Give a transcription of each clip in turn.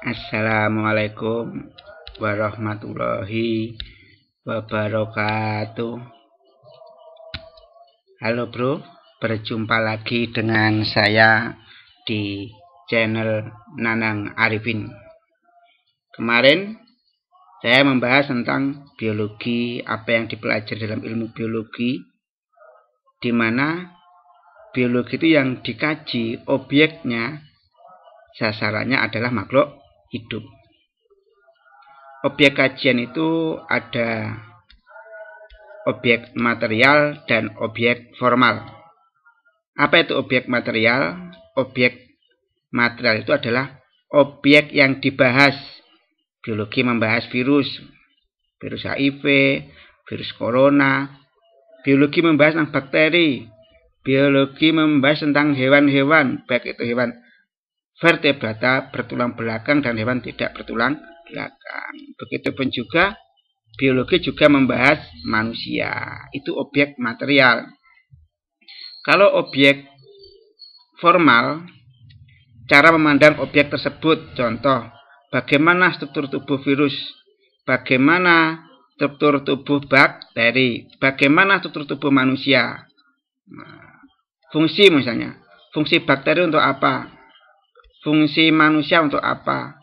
Assalamualaikum warahmatullahi wabarakatuh. Halo bro, berjumpa lagi dengan saya di channel Nanang Arifin. Kemarin saya membahas tentang biologi, apa yang dipelajari dalam ilmu biologi, di mana biologi itu yang dikaji objeknya, sasarannya adalah makhluk hidup. Objek kajian itu ada objek material dan objek formal. Apa itu objek material? Objek material itu adalah objek yang dibahas. Biologi membahas virus HIV, virus corona. Biologi membahas tentang bakteri. Biologi membahas tentang hewan-hewan, baik itu hewan vertebrata bertulang belakang dan hewan tidak bertulang belakang. Begitupun juga biologi juga membahas manusia. Itu objek material. Kalau objek formal, cara memandang objek tersebut, contoh, bagaimana struktur tubuh virus, bagaimana struktur tubuh bakteri, bagaimana struktur tubuh manusia. Fungsi misalnya, fungsi bakteri untuk apa? Fungsi manusia untuk apa?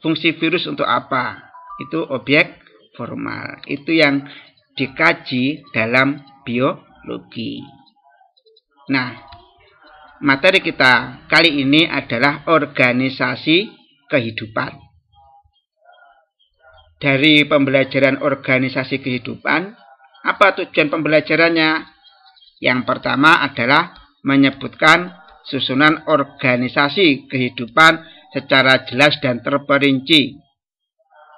Fungsi virus untuk apa? Itu objek formal. Itu yang dikaji dalam biologi. Nah, materi kita kali ini adalah organisasi kehidupan. Dari pembelajaran organisasi kehidupan, apa tujuan pembelajarannya? Yang pertama adalah menyebutkan susunan organisasi kehidupan secara jelas dan terperinci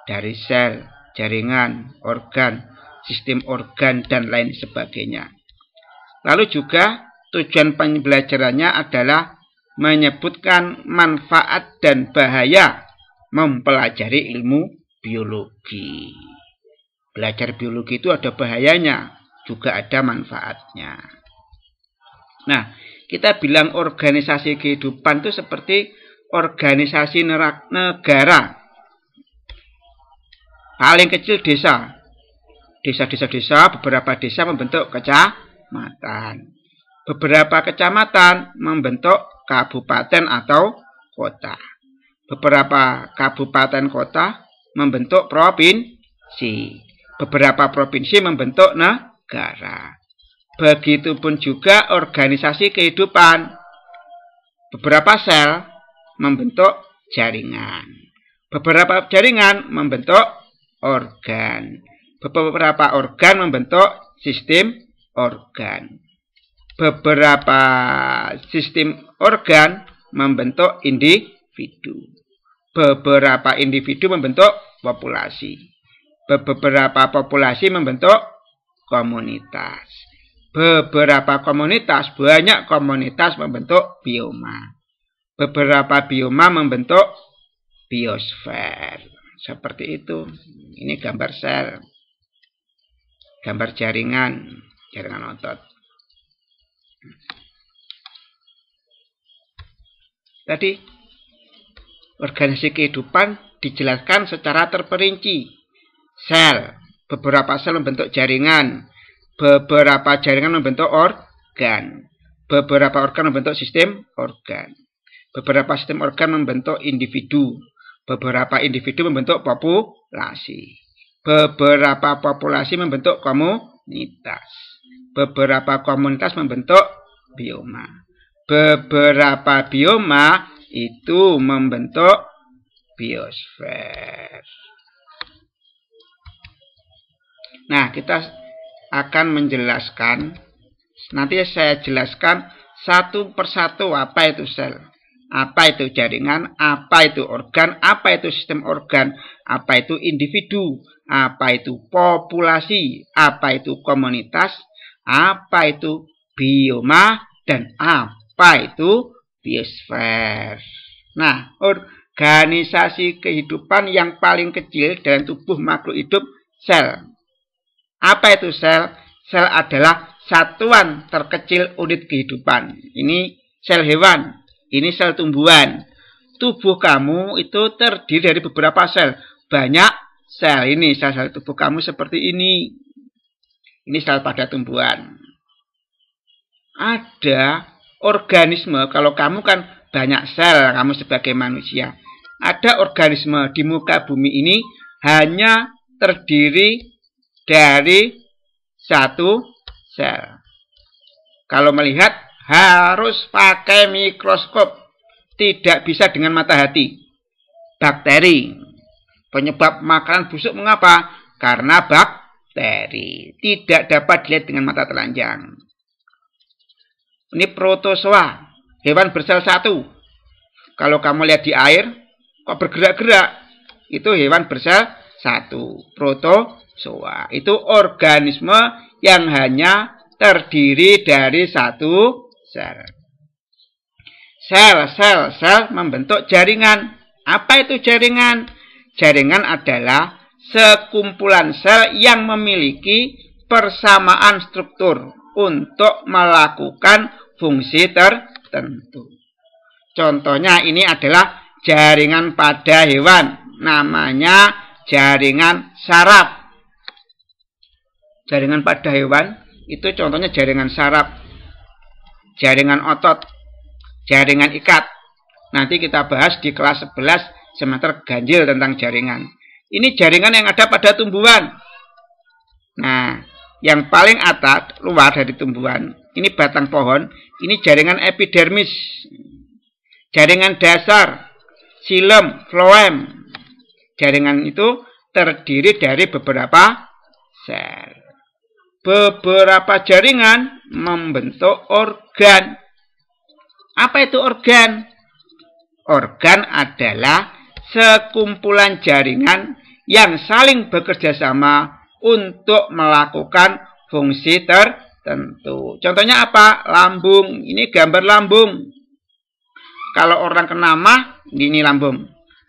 dari sel, jaringan, organ, sistem organ, dan lain sebagainya. Lalu juga tujuan pembelajarannya adalah menyebutkan manfaat dan bahaya mempelajari ilmu biologi. Belajar biologi itu ada bahayanya, juga ada manfaatnya. Nah, kita bilang organisasi kehidupan itu seperti organisasi negara. Paling kecil desa. Desa, beberapa desa membentuk kecamatan. Beberapa kecamatan membentuk kabupaten atau kota. Beberapa kabupaten kota membentuk provinsi. Beberapa provinsi membentuk negara. Begitupun juga organisasi kehidupan. Beberapa sel membentuk jaringan. Beberapa jaringan membentuk organ. Beberapa organ membentuk sistem organ. Beberapa sistem organ membentuk individu. Beberapa individu membentuk populasi. Beberapa populasi membentuk komunitas. Beberapa komunitas, banyak komunitas membentuk bioma. Beberapa bioma membentuk biosfer. Seperti itu. Ini gambar sel. Gambar jaringan otot. Tadi, organisasi kehidupan dijelaskan secara terperinci. Sel. Beberapa sel membentuk jaringan. Beberapa jaringan membentuk organ. Beberapa organ membentuk sistem organ. Beberapa sistem organ membentuk individu. Beberapa individu membentuk populasi. Beberapa populasi membentuk komunitas. Beberapa komunitas membentuk bioma. Beberapa bioma itu membentuk biosfer. Nah, kita akan menjelaskan, nanti saya jelaskan satu persatu apa itu sel, apa itu jaringan, apa itu organ, apa itu sistem organ, apa itu individu, apa itu populasi, apa itu komunitas, apa itu bioma, dan apa itu biosfer. Nah, organisasi kehidupan yang paling kecil dalam tubuh makhluk hidup, sel. Apa itu sel? Sel adalah satuan terkecil unit kehidupan. Ini sel hewan, ini sel tumbuhan. tubuh kamu itu terdiri dari beberapa sel. Banyak sel. Ini sel-sel tubuh kamu seperti ini. Ini sel pada tumbuhan. Ada organisme, kalau kamu kan banyak sel, kamu sebagai manusia. Ada organisme di muka bumi ini hanya terdiri dari satu sel. Kalau melihat harus pakai mikroskop. Tidak bisa dengan mata hati. Bakteri. Penyebab makanan busuk mengapa? Karena bakteri. Tidak dapat dilihat dengan mata telanjang. Ini protozoa. Hewan bersel satu. Kalau kamu lihat di air, kok bergerak-gerak? Itu hewan bersel satu. Protozoa. Itu organisme yang hanya terdiri dari satu sel. Sel membentuk jaringan. Apa itu jaringan? Jaringan adalah sekumpulan sel yang memiliki persamaan struktur untuk melakukan fungsi tertentu. Contohnya ini adalah jaringan pada hewan. Namanya jaringan saraf. Jaringan pada hewan itu contohnya jaringan saraf, jaringan otot, jaringan ikat. Nanti kita bahas di kelas 11 semester ganjil tentang jaringan. Ini jaringan yang ada pada tumbuhan. Nah, yang paling atas, luar dari tumbuhan, ini batang pohon, ini jaringan epidermis. Jaringan dasar, xilem, floem. Jaringan itu terdiri dari beberapa sel. Beberapa jaringan membentuk organ. Apa itu organ? Organ adalah sekumpulan jaringan yang saling bekerja sama untuk melakukan fungsi tertentu. Contohnya apa? Lambung. Ini gambar lambung. Kalau orang kena mah, ini lambung.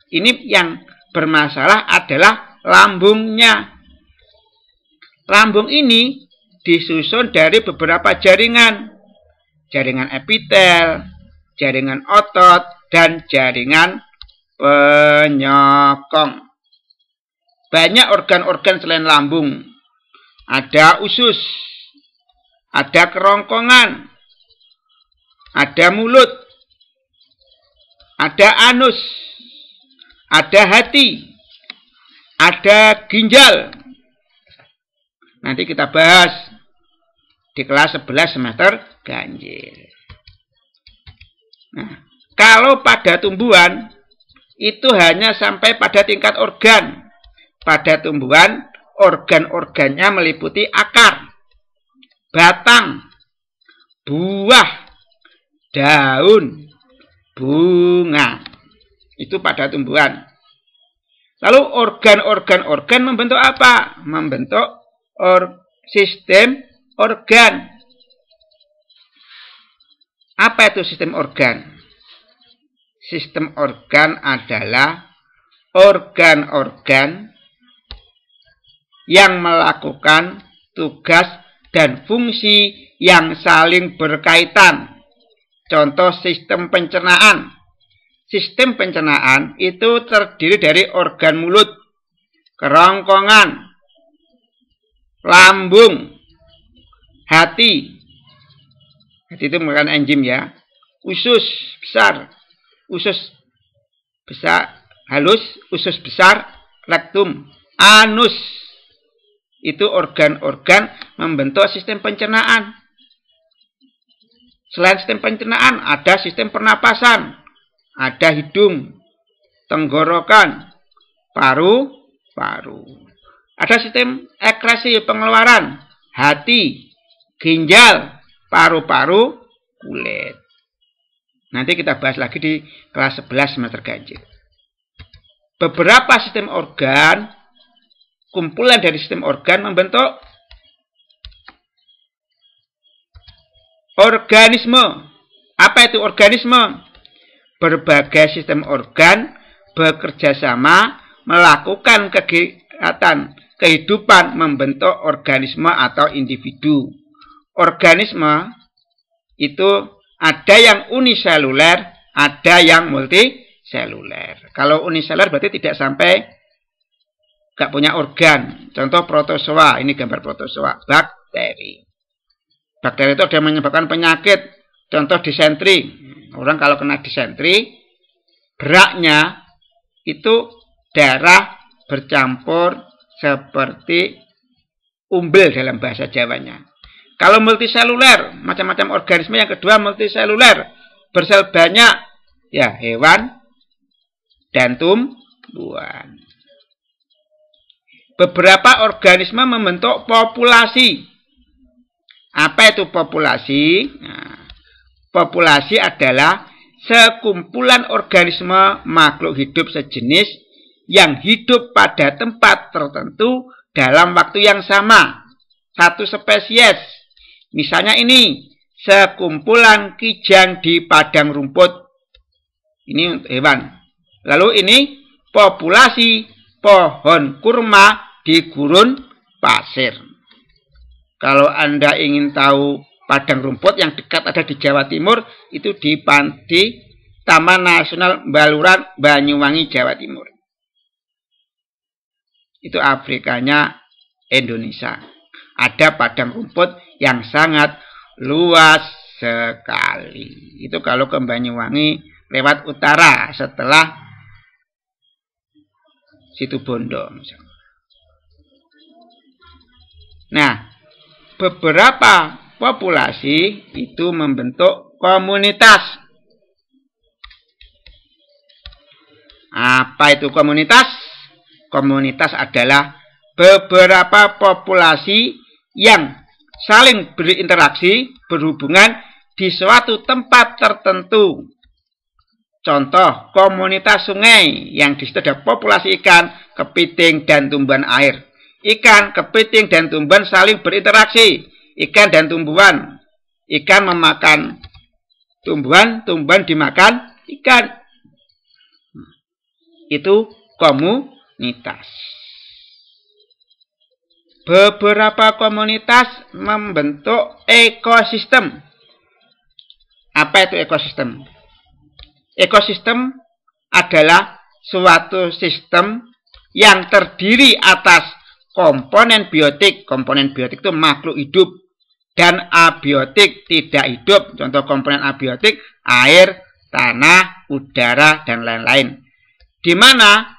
Ini yang bermasalah adalah lambungnya. Lambung ini disusun dari beberapa jaringan. Jaringan epitel, jaringan otot, dan jaringan penyokong. Banyak organ-organ selain lambung. Ada usus, ada kerongkongan, ada mulut, ada anus, ada hati, ada ginjal. Nanti kita bahas di kelas 11 semester ganjil. Nah, kalau pada tumbuhan itu hanya sampai pada tingkat organ. Pada tumbuhan organ-organnya meliputi akar, batang, buah, daun, bunga. Itu pada tumbuhan. Lalu organ membentuk apa? Membentuk sistem organ. Apa itu sistem organ? Sistem organ adalah organ-organ yang melakukan tugas dan fungsi yang saling berkaitan. Contoh sistem pencernaan. Sistem pencernaan itu terdiri dari organ mulut, kerongkongan, lambung, hati. Hati itu merupakan enzim ya. Usus besar, halus, usus besar, rektum, anus. Itu organ-organ membentuk sistem pencernaan. Selain sistem pencernaan, ada sistem pernapasan. Ada hidung, tenggorokan, paru-paru. Ada sistem ekskresi pengeluaran, hati, ginjal, paru-paru, kulit. Nanti kita bahas lagi di kelas 11 semester ganjil. Beberapa sistem organ, kumpulan dari sistem organ membentuk organisme. Apa itu organisme? Berbagai sistem organ bekerja sama melakukan kegiatan kehidupan membentuk organisme atau individu. Organisme itu ada yang uniseluler, ada yang multiseluler. multiseluler. Kalau uniseluler berarti tidak sampai nggak punya organ. Contoh protozoa, ini gambar protozoa, bakteri. Bakteri itu ada yang menyebabkan penyakit. Contoh disentri. Orang kalau kena disentri, geraknya itu darah bercampur seperti umbel dalam bahasa Jawanya. Kalau multiseluler, macam-macam organisme yang kedua multiseluler, bersel banyak, ya hewan dan tumbuhan. Beberapa organisme membentuk populasi. Apa itu populasi? Nah, populasi adalah sekumpulan organisme makhluk hidup sejenis yang hidup pada tempat tertentu dalam waktu yang sama. Satu spesies. Misalnya ini, sekumpulan kijang di padang rumput. Ini hewan. Lalu ini populasi pohon kurma di gurun pasir. Kalau Anda ingin tahu padang rumput yang dekat ada di Jawa Timur, itu di Taman Nasional Baluran, Banyuwangi, Jawa Timur. Itu Afrikanya Indonesia. Ada padang rumput yang sangat luas sekali. Itu kalau ke Banyuwangi lewat utara setelah Situbondo. Nah, beberapa populasi itu membentuk komunitas. Apa itu komunitas? Komunitas adalah beberapa populasi yang saling berinteraksi, berhubungan di suatu tempat tertentu. Contoh, komunitas sungai yang di situ ada populasi ikan, kepiting, dan tumbuhan air. Ikan, kepiting, dan tumbuhan saling berinteraksi. Ikan dan tumbuhan. Ikan memakan tumbuhan, tumbuhan dimakan ikan. Itu komunitas. Beberapa komunitas membentuk ekosistem. Apa itu ekosistem? Ekosistem adalah suatu sistem yang terdiri atas komponen biotik. Komponen biotik itu makhluk hidup. Dan abiotik tidak hidup. Contoh komponen abiotik, air, tanah, udara, dan lain-lain. Di mana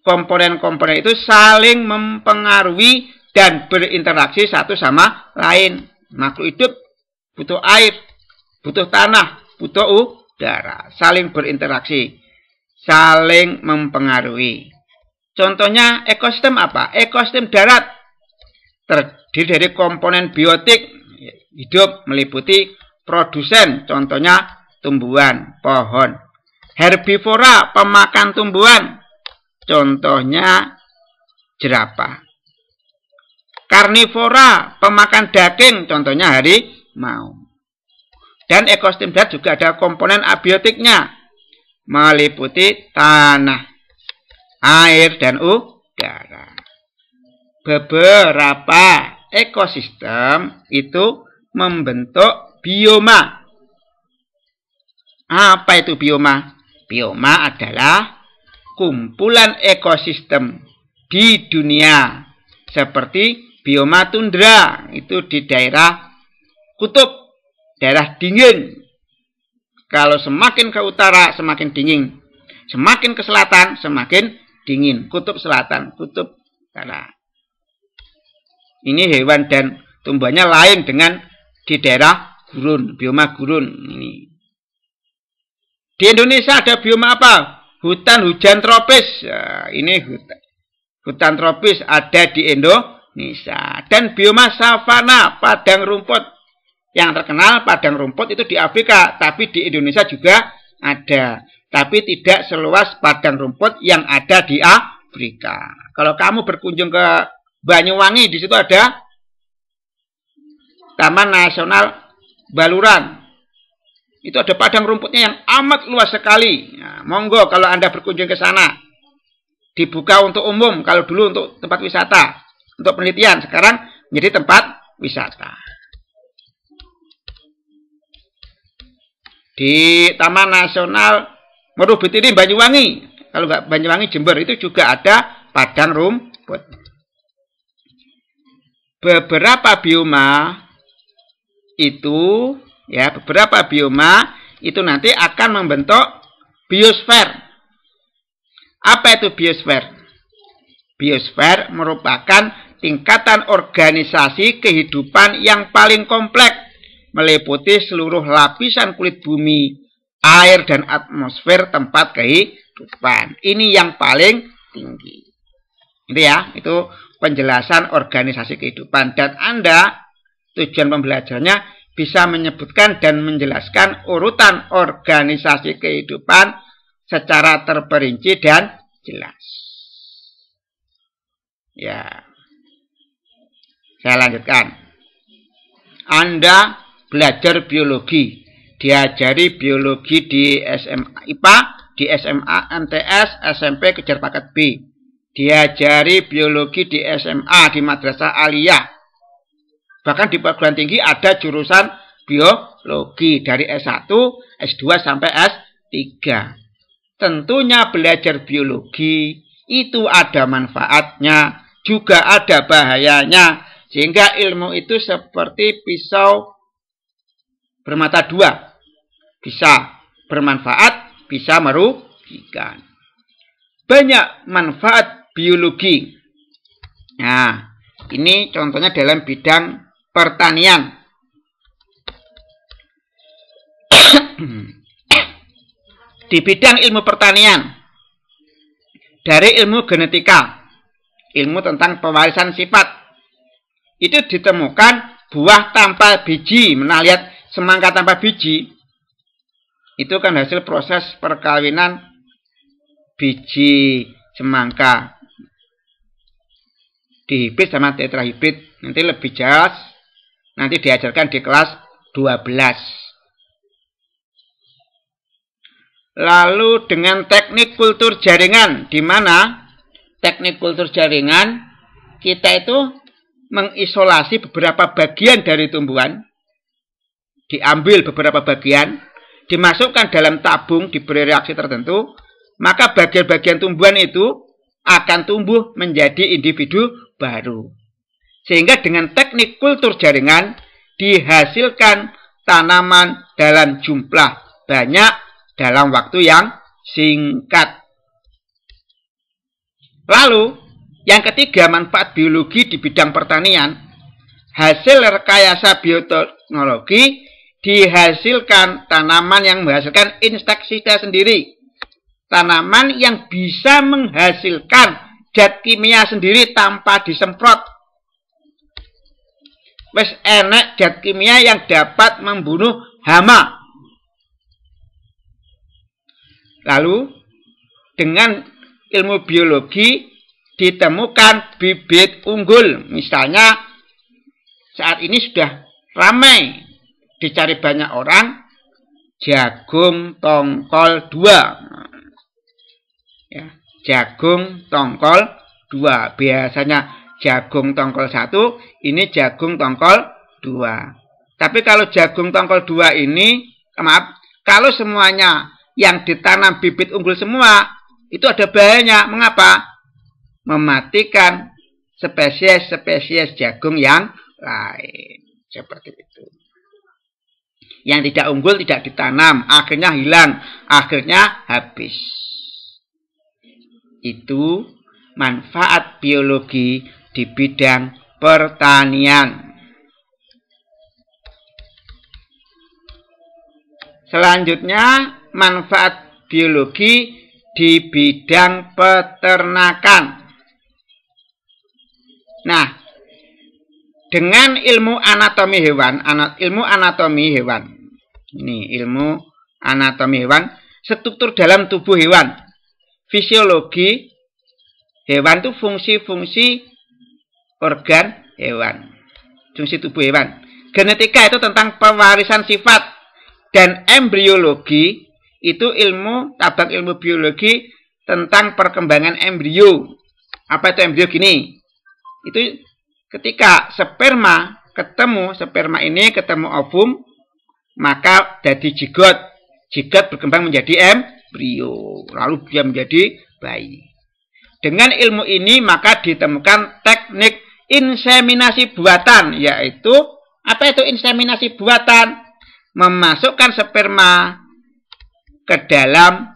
komponen-komponen itu saling mempengaruhi dan berinteraksi satu sama lain. Makhluk hidup butuh air, butuh tanah, butuh udara. Saling berinteraksi, saling mempengaruhi. Contohnya ekosistem apa? Ekosistem darat terdiri dari komponen biotik hidup meliputi produsen, contohnya tumbuhan, pohon. Herbivora, pemakan tumbuhan, contohnya jerapah. Karnivora, pemakan daging, contohnya harimau. Dan ekosistem darat juga ada komponen abiotiknya, meliputi tanah, air, dan udara. Beberapa ekosistem itu membentuk bioma. Apa itu bioma? Bioma adalah kumpulan ekosistem di dunia. Seperti bioma tundra, itu di daerah kutub. Daerah dingin. Kalau semakin ke utara, semakin dingin. Semakin ke selatan, semakin dingin. Kutub selatan, kutub utara. Ini hewan dan tumbuhannya lain dengan di daerah gurun, bioma gurun. Ini. Di Indonesia ada bioma apa? Hutan hujan tropis. Nah, ini hutan tropis ada di Indonesia. Dan bioma savana, padang rumput. Yang terkenal padang rumput itu di Afrika, tapi di Indonesia juga ada. Tapi tidak seluas padang rumput yang ada di Afrika. Kalau kamu berkunjung ke Banyuwangi, di situ ada Taman Nasional Baluran. Itu ada padang rumputnya yang amat luas sekali. Nah, monggo kalau Anda berkunjung ke sana. Dibuka untuk umum, kalau dulu untuk tempat wisata. Untuk penelitian, sekarang menjadi tempat wisata. Di Taman Nasional Merubit ini Banyuwangi. Kalau nggak Banyuwangi, Jember itu juga ada padang rumput. Beberapa bioma itu, ya, beberapa bioma itu nanti akan membentuk biosfer. Apa itu biosfer? Biosfer merupakan tingkatan organisasi kehidupan yang paling kompleks, meliputi seluruh lapisan kulit bumi, air, dan atmosfer tempat kehidupan. Ini yang paling tinggi. Itu ya, itu penjelasan organisasi kehidupan. Dan Anda, tujuan pembelajarannya bisa menyebutkan dan menjelaskan urutan organisasi kehidupan secara terperinci dan jelas. Ya. Saya lanjutkan. Anda belajar biologi, diajari biologi di SMA IPA, di SMA MTS, SMP kejar paket B. Diajari biologi di SMA, di Madrasah Aliyah. Bahkan di perguruan tinggi ada jurusan biologi dari S1, S2 sampai S3. Tentunya belajar biologi itu ada manfaatnya, juga ada bahayanya. Sehingga ilmu itu seperti pisau bermata dua. Bisa bermanfaat, bisa merugikan. Banyak manfaat biologi. Nah, ini contohnya dalam bidang pertanian. Di bidang ilmu pertanian, dari ilmu genetika, ilmu tentang pewarisan sifat, itu ditemukan buah tanpa biji. Nah, lihat semangka tanpa biji. Itu kan hasil proses perkawinan biji semangka. Dihibrid sama tetrahibrid. Nanti lebih jelas. Nanti diajarkan di kelas 12. Lalu dengan teknik kultur jaringan. Di mana teknik kultur jaringan kita itu mengisolasi beberapa bagian dari tumbuhan, diambil beberapa bagian, dimasukkan dalam tabung, diberi reaksi tertentu, maka bagian-bagian tumbuhan itu akan tumbuh menjadi individu baru. Sehingga dengan teknik kultur jaringan dihasilkan tanaman dalam jumlah banyak dalam waktu yang singkat. Lalu yang ketiga, manfaat biologi di bidang pertanian. Hasil rekayasa bioteknologi dihasilkan tanaman yang menghasilkan insektisida sendiri. Tanaman yang bisa menghasilkan zat kimia sendiri tanpa disemprot. Wes enek zat kimia yang dapat membunuh hama. Lalu dengan ilmu biologi ditemukan bibit unggul. Misalnya saat ini sudah ramai dicari banyak orang jagung tongkol 2. Ya, jagung tongkol 2. Biasanya jagung tongkol 1, ini jagung tongkol 2. Tapi kalau jagung tongkol 2 ini, maaf, kalau semuanya yang ditanam bibit unggul semua, itu ada bahayanya. Mengapa? Mematikan spesies-spesies jagung yang lain. Seperti itu. Yang tidak unggul tidak ditanam, akhirnya hilang, akhirnya habis. Itu manfaat biologi di bidang pertanian. Selanjutnya, manfaat biologi di bidang peternakan. Nah, dengan ilmu anatomi hewan, ini ilmu anatomi hewan, struktur dalam tubuh hewan, fisiologi hewan itu fungsi-fungsi organ hewan, fungsi tubuh hewan. Genetika itu tentang pewarisan sifat, dan embriologi itu cabang ilmu biologi tentang perkembangan embrio. Apa itu embrio? Gini. Itu ketika sperma ketemu ovum, maka jadi zigot. Zigot berkembang menjadi embrio, lalu dia menjadi bayi. Dengan ilmu ini maka ditemukan teknik inseminasi buatan, yaitu apa itu inseminasi buatan? Memasukkan sperma ke dalam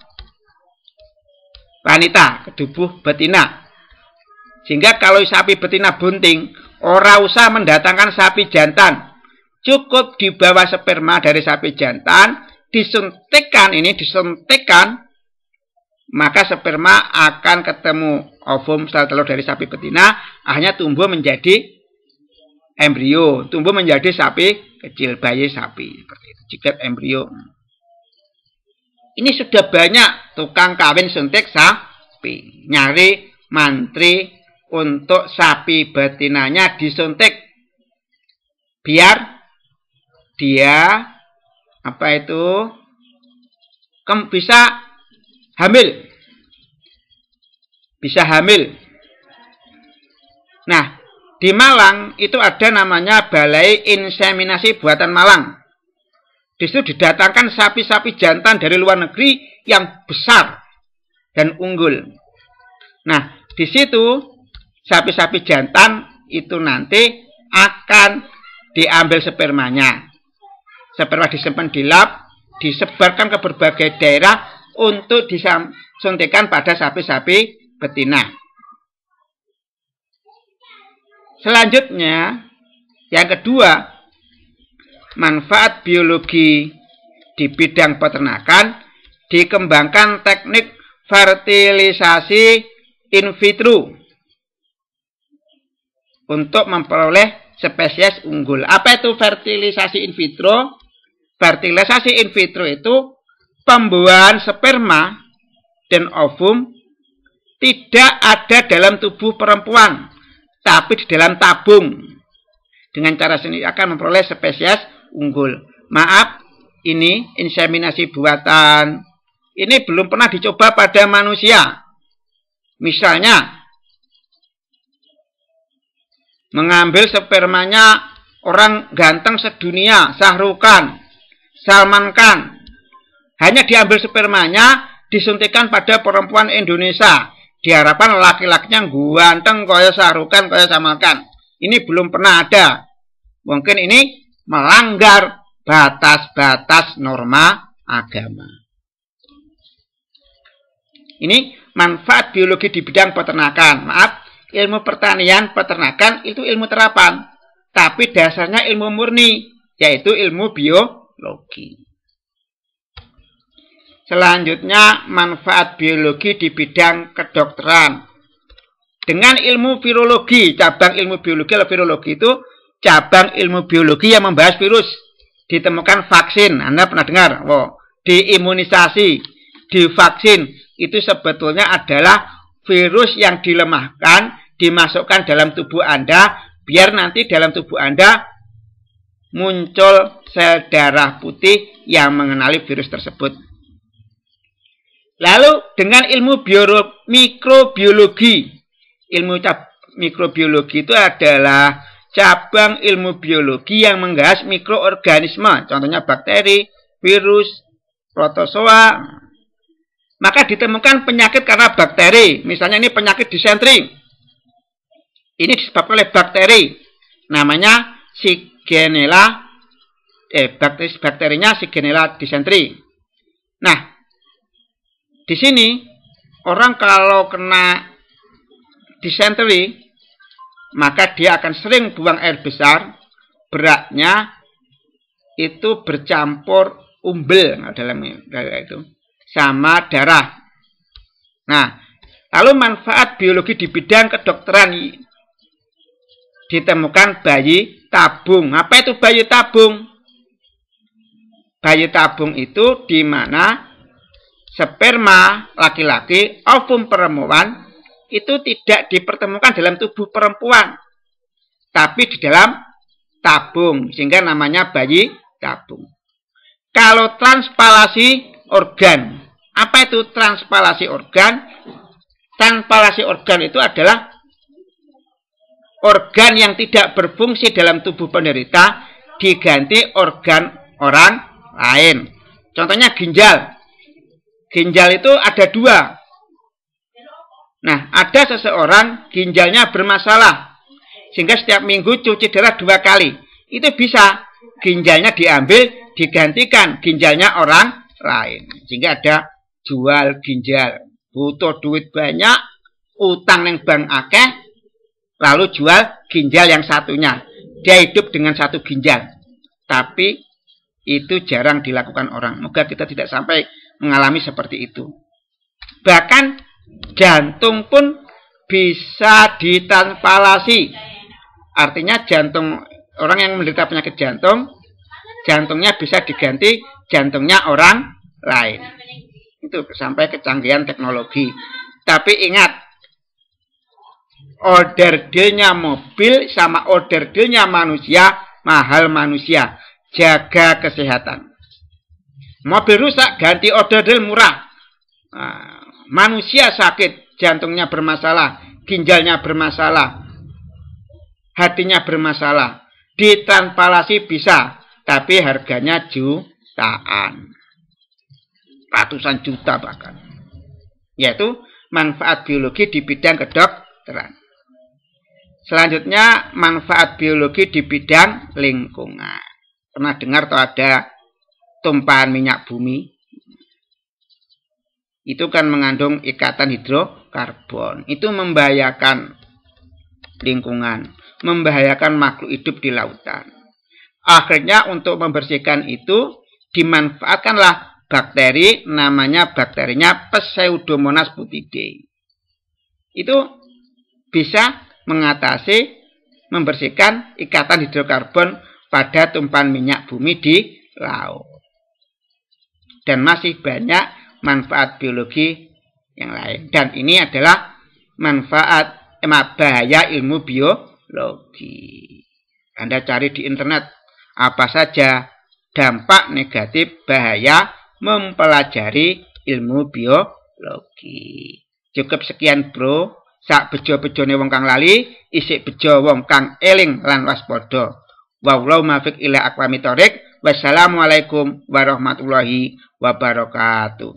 wanita, ke tubuh betina. Sehingga kalau sapi betina bunting, ora usah mendatangkan sapi jantan. Cukup dibawa sperma dari sapi jantan, disuntikkan, maka sperma akan ketemu ovum sel telur dari sapi betina, akhirnya tumbuh menjadi embrio, tumbuh menjadi sapi kecil, bayi sapi. Seperti itu, jikat embrio. Ini sudah banyak tukang kawin suntik sapi, nyari mantri untuk sapi betinanya disuntik, biar dia bisa hamil. Nah, di Malang itu ada namanya Balai Inseminasi Buatan Malang. Di situ didatangkan sapi-sapi jantan dari luar negeri yang besar dan unggul. Nah, di situ sapi-sapi jantan itu nanti akan diambil spermanya. Sperma disimpan di lab, disebarkan ke berbagai daerah untuk disuntikan pada sapi-sapi betina. Selanjutnya, yang kedua, manfaat biologi di bidang peternakan, dikembangkan teknik fertilisasi in vitro untuk memperoleh spesies unggul. Apa itu fertilisasi in vitro? Fertilisasi in vitro itu pembuahan sperma dan ovum tidak ada dalam tubuh perempuan, tapi di dalam tabung. Dengan cara sini akan memperoleh spesies unggul. Maaf, ini inseminasi buatan. Ini belum pernah dicoba pada manusia. Misalnya, mengambil spermanya orang ganteng sedunia, Shah Rukh Khan, Salman Khan. Hanya diambil spermanya, disuntikkan pada perempuan Indonesia. Diharapkan laki-lakinya ganteng kaya Shah Rukh Khan, kaya Salman Khan. Ini belum pernah ada. Mungkin ini melanggar batas-batas norma agama. Ini manfaat biologi di bidang peternakan. Maaf, ilmu pertanian peternakan itu ilmu terapan. Tapi dasarnya ilmu murni, yaitu ilmu biologi. Selanjutnya, manfaat biologi di bidang kedokteran. Dengan ilmu virologi, cabang ilmu biologi atau virologi itu cabang ilmu biologi yang membahas virus. Ditemukan vaksin, Anda pernah dengar? Diimunisasi, divaksin, itu sebetulnya adalah virus yang dilemahkan, dimasukkan dalam tubuh Anda, biar nanti dalam tubuh Anda muncul sel darah putih yang mengenali virus tersebut. Lalu dengan ilmu mikrobiologi. Ilmu mikrobiologi itu adalah cabang ilmu biologi yang membahas mikroorganisme. Contohnya bakteri, virus, protozoa. Maka ditemukan penyakit karena bakteri. Misalnya ini penyakit disentri. Ini disebabkan oleh bakteri. Namanya Shigella. Bakterinya Shigella dysentery. Nah, di sini orang kalau kena dysentery, maka dia akan sering buang air besar, beratnya itu bercampur umbel dalam itu sama darah. Nah, lalu manfaat biologi di bidang kedokteran, ditemukan bayi tabung. Apa itu bayi tabung? Bayi tabung itu di mana sperma laki-laki, ovum perempuan itu tidak dipertemukan dalam tubuh perempuan, tapi di dalam tabung, sehingga namanya bayi tabung. Kalau transpalasi organ, apa itu transpalasi organ? Transpalasi organ itu adalah organ yang tidak berfungsi dalam tubuh penderita diganti organ orang lain. Contohnya ginjal. ginjal itu ada dua. Nah, ada seseorang ginjalnya bermasalah, sehingga setiap minggu cuci darah 2 kali. Itu bisa ginjalnya diambil, digantikan ginjalnya orang lain. Sehingga ada jual ginjal. Butuh duit banyak, utang yang bank akeh, lalu jual ginjal yang satunya. Dia hidup dengan 1 ginjal. Tapi itu jarang dilakukan orang. Moga kita tidak sampai mengalami seperti itu. Bahkan jantung pun bisa ditanpalasi. Artinya jantung orang yang menderita penyakit jantung, jantungnya bisa diganti jantungnya orang lain. Itu sampai kecanggihan teknologi. Tapi ingat, order dealnya mobil sama order dealnya manusia mahal manusia. Jaga kesehatan. Mobil rusak, ganti order deal murah. Nah, manusia sakit, jantungnya bermasalah, ginjalnya bermasalah, hatinya bermasalah. Ditanpalasi bisa, tapi harganya jutaan. Ratusan juta bahkan. Yaitu manfaat biologi di bidang kedokteran. Selanjutnya, manfaat biologi di bidang lingkungan. Pernah dengar atau ada tumpahan minyak bumi? Itu kan mengandung ikatan hidrokarbon. Itu membahayakan lingkungan, membahayakan makhluk hidup di lautan. Akhirnya untuk membersihkan itu dimanfaatkanlah bakteri, namanya bakterinya Pseudomonas buthidae. Itu bisa mengatasi, membersihkan ikatan hidrokarbon pada tumpahan minyak bumi di laut. Dan masih banyak manfaat biologi yang lain. Dan ini adalah manfaat bahaya ilmu biologi. Anda cari di internet apa saja dampak negatif bahaya mempelajari ilmu biologi. Cukup sekian bro. Sak bejo-bejone wong kang lali, isik bejo wong kang eling lan waspada. Wallahu muwaffiq ila aqwamit thoriq. Wassalamualaikum warahmatullahi wabarakatuh.